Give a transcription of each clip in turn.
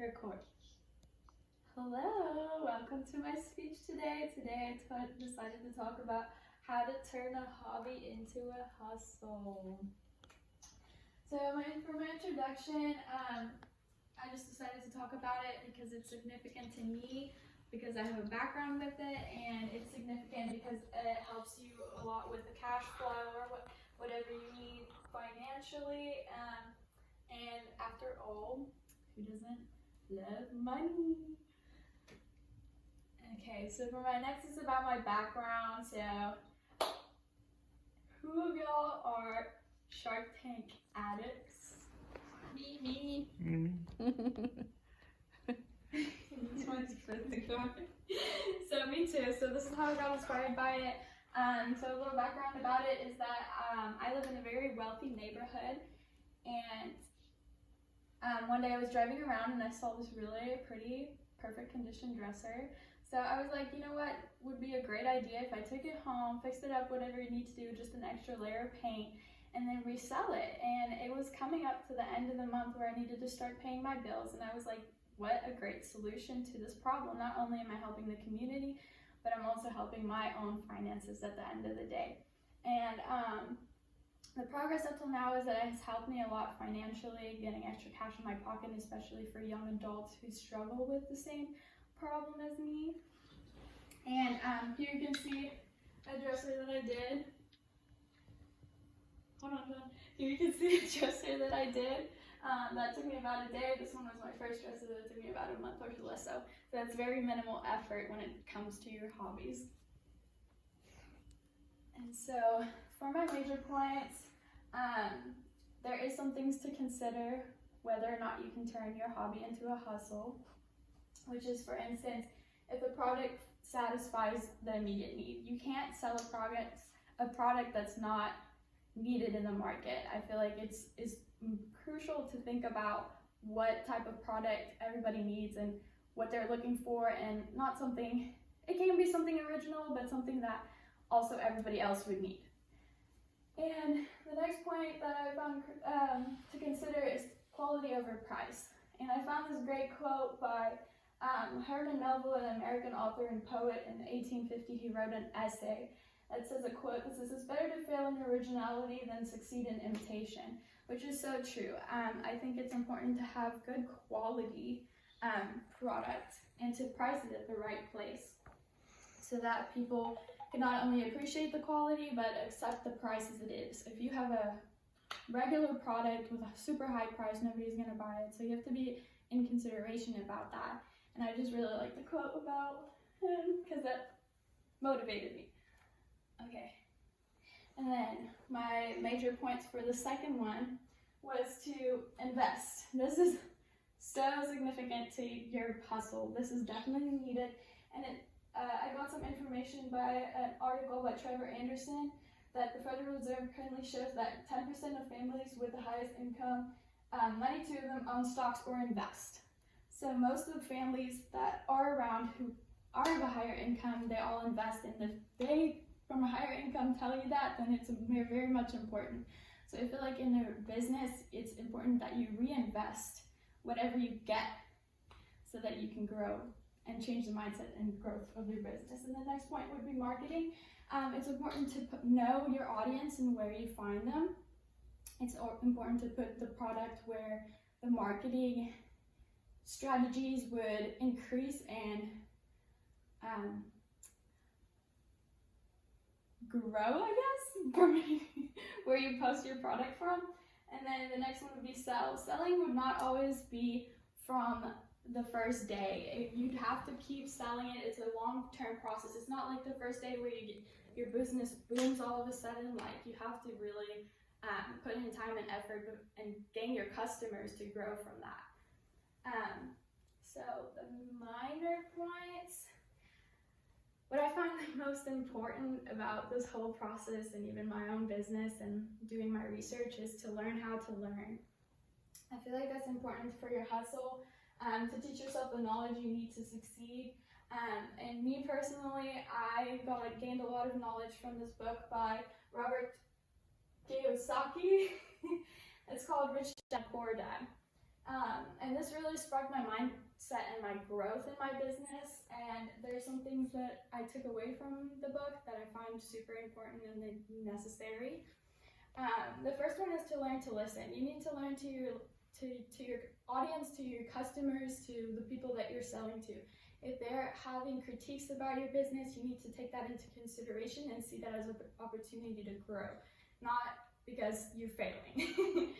Record. Hello, welcome to my speech today. Today I decided to talk about how to turn a hobby into a hustle. So for my introduction, I just decided to talk about it because it's significant to me, because I have a background with it, and it's significant because it helps you a lot with the cash flow or whatever you need financially. And after all, who doesn't love money? Okay, so for my next is about my background. So who of y'all are Shark Tank addicts? Me. This one's supposed to go. So me too. So this is how I got inspired by it. So a little background about it is that I live in a very wealthy neighborhood, and one day I was driving around and I saw this really pretty, perfect condition dresser. So I was like, you know what would be a great idea if I took it home, fixed it up, whatever you need to do, just an extra layer of paint, and then resell it. And it was coming up to the end of the month where I needed to start paying my bills, and I was like, what a great solution to this problem. Not only am I helping the community, but I'm also helping my own finances at the end of the day. And the progress up till now is that it has helped me a lot financially, getting extra cash in my pocket, especially for young adults who struggle with the same problem as me. And here you can see a dresser that I did. Hold on. Here you can see a dresser that I did. That took me about a day. This one was my first dresser that took me about a month or less. So that's very minimal effort when it comes to your hobbies. And so for my major points, there is some things to consider whether or not you can turn your hobby into a hustle, which is, for instance, if the product satisfies the immediate need. You can't sell a product that's not needed in the market. I feel like it's crucial to think about what type of product everybody needs and what they're looking for, and not something, it can be something original, but something that also everybody else would need. And the next point that I found to consider is quality over price. And I found this great quote by Herman Melville, an American author and poet. In 1850, he wrote an essay that says a quote that says, "It's better to fail in originality than succeed in imitation," which is so true. I think it's important to have good quality product and to price it at the right place so that people can not only appreciate the quality but accept the price as it is. If you have a regular product with a super high price, nobody's going to buy it. So you have to be in consideration about that. And I just really like the quote about him because that motivated me. Okay. And then my major points for the second one was to invest. This is so significant to your hustle. This is definitely needed. And I got some information by an article by Trevor Anderson that the Federal Reserve currently shows that 10% of families with the highest income, 92 of them own stocks or invest. So most of the families that are around who are of a higher income, they all invest, and if they from a higher income tell you that, then it's very much important. So I feel like in a business, it's important that you reinvest whatever you get so that you can grow and change the mindset and growth of your business. And the next point would be marketing. It's important to know your audience and where you find them. It's important to put the product where the marketing strategies would increase and grow, I guess, where you post your product from. And then the next one would be sell. Selling would not always be from the first day. You'd have to keep selling it. It's a long-term process. It's not like the first day where your business booms all of a sudden. Like, you have to really put in time and effort and gain your customers to grow from that. So the minor points, what I find the most important about this whole process and even my own business and doing my research is to learn how to learn. I feel like that's important for your hustle, to teach yourself the knowledge you need to succeed. And me personally, I gained a lot of knowledge from this book by Robert Kiyosaki. It's called Rich Dad Poor Dad. And this really sparked my mindset and my growth in my business. And there's some things that I took away from the book that I find super important and necessary. The first one is to learn to listen. You need to learn to your audience, to your customers, to the people that you're selling to. If they're having critiques about your business, you need to take that into consideration and see that as an opportunity to grow, not because you're failing.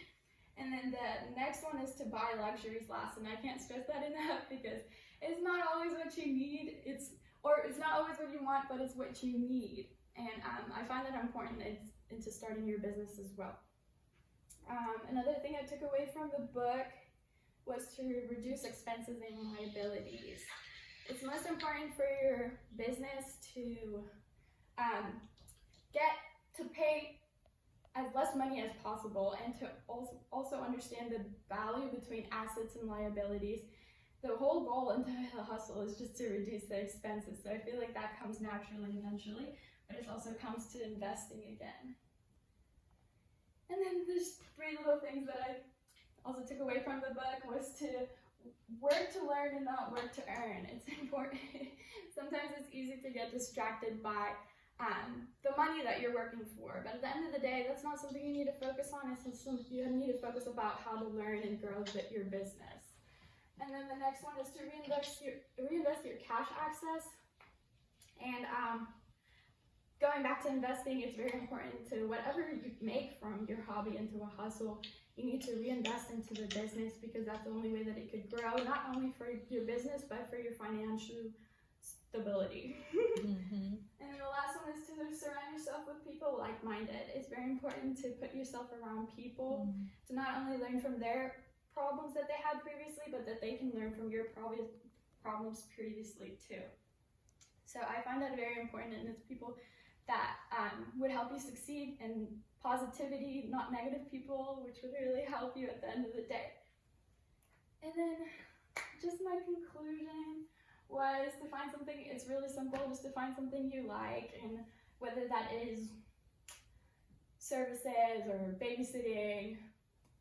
And then the next one is to buy luxuries last, and I can't stress that enough because it's not always what you need, it's not always what you want, but it's what you need. And I find that important into starting your business as well. Another thing I took away from the book was to reduce expenses and liabilities. It's most important for your business to get to pay as less money as possible, and to also understand the value between assets and liabilities. The whole goal into the hustle is just to reduce the expenses, so I feel like that comes naturally eventually, but it also comes to investing again. And then there's 3 little things that I also took away from the book was to work to learn and not work to earn. It's important. Sometimes it's easy to get distracted by the money that you're working for, but at the end of the day, that's not something you need to focus on. It's something you need to focus about how to learn and grow your business. And then the next one is to reinvest your cash access. And going back to investing, it's very important to whatever you make from your hobby into a hustle, you need to reinvest into the business because that's the only way that it could grow, not only for your business, but for your financial stability. Mm-hmm. And then the last one is to surround yourself with people like-minded. It's very important to put yourself around people to not only learn from their problems that they had previously, but that they can learn from your problems previously too. So I find that very important, and it's people that would help you succeed, and positivity, not negative people, which would really help you at the end of the day. And then just my conclusion was to find something, it's really simple, just to find something you like, and whether that is services or babysitting,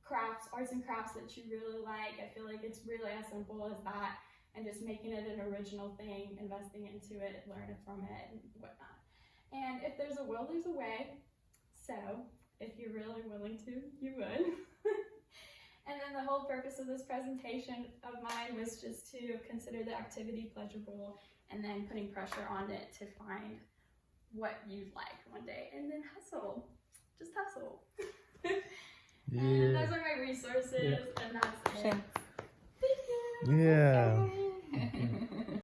crafts, arts and crafts that you really like. I feel like it's really as simple as that, and just making it an original thing, investing into it, learning from it, and whatnot. And if there's a will, there's a way. So if you're really willing to, you would. And then the whole purpose of this presentation of mine was just to consider the activity pleasurable, and then putting pressure on it to find what you'd like one day, and then hustle. Just hustle. Yeah. And those are my resources, and that's it. Yeah.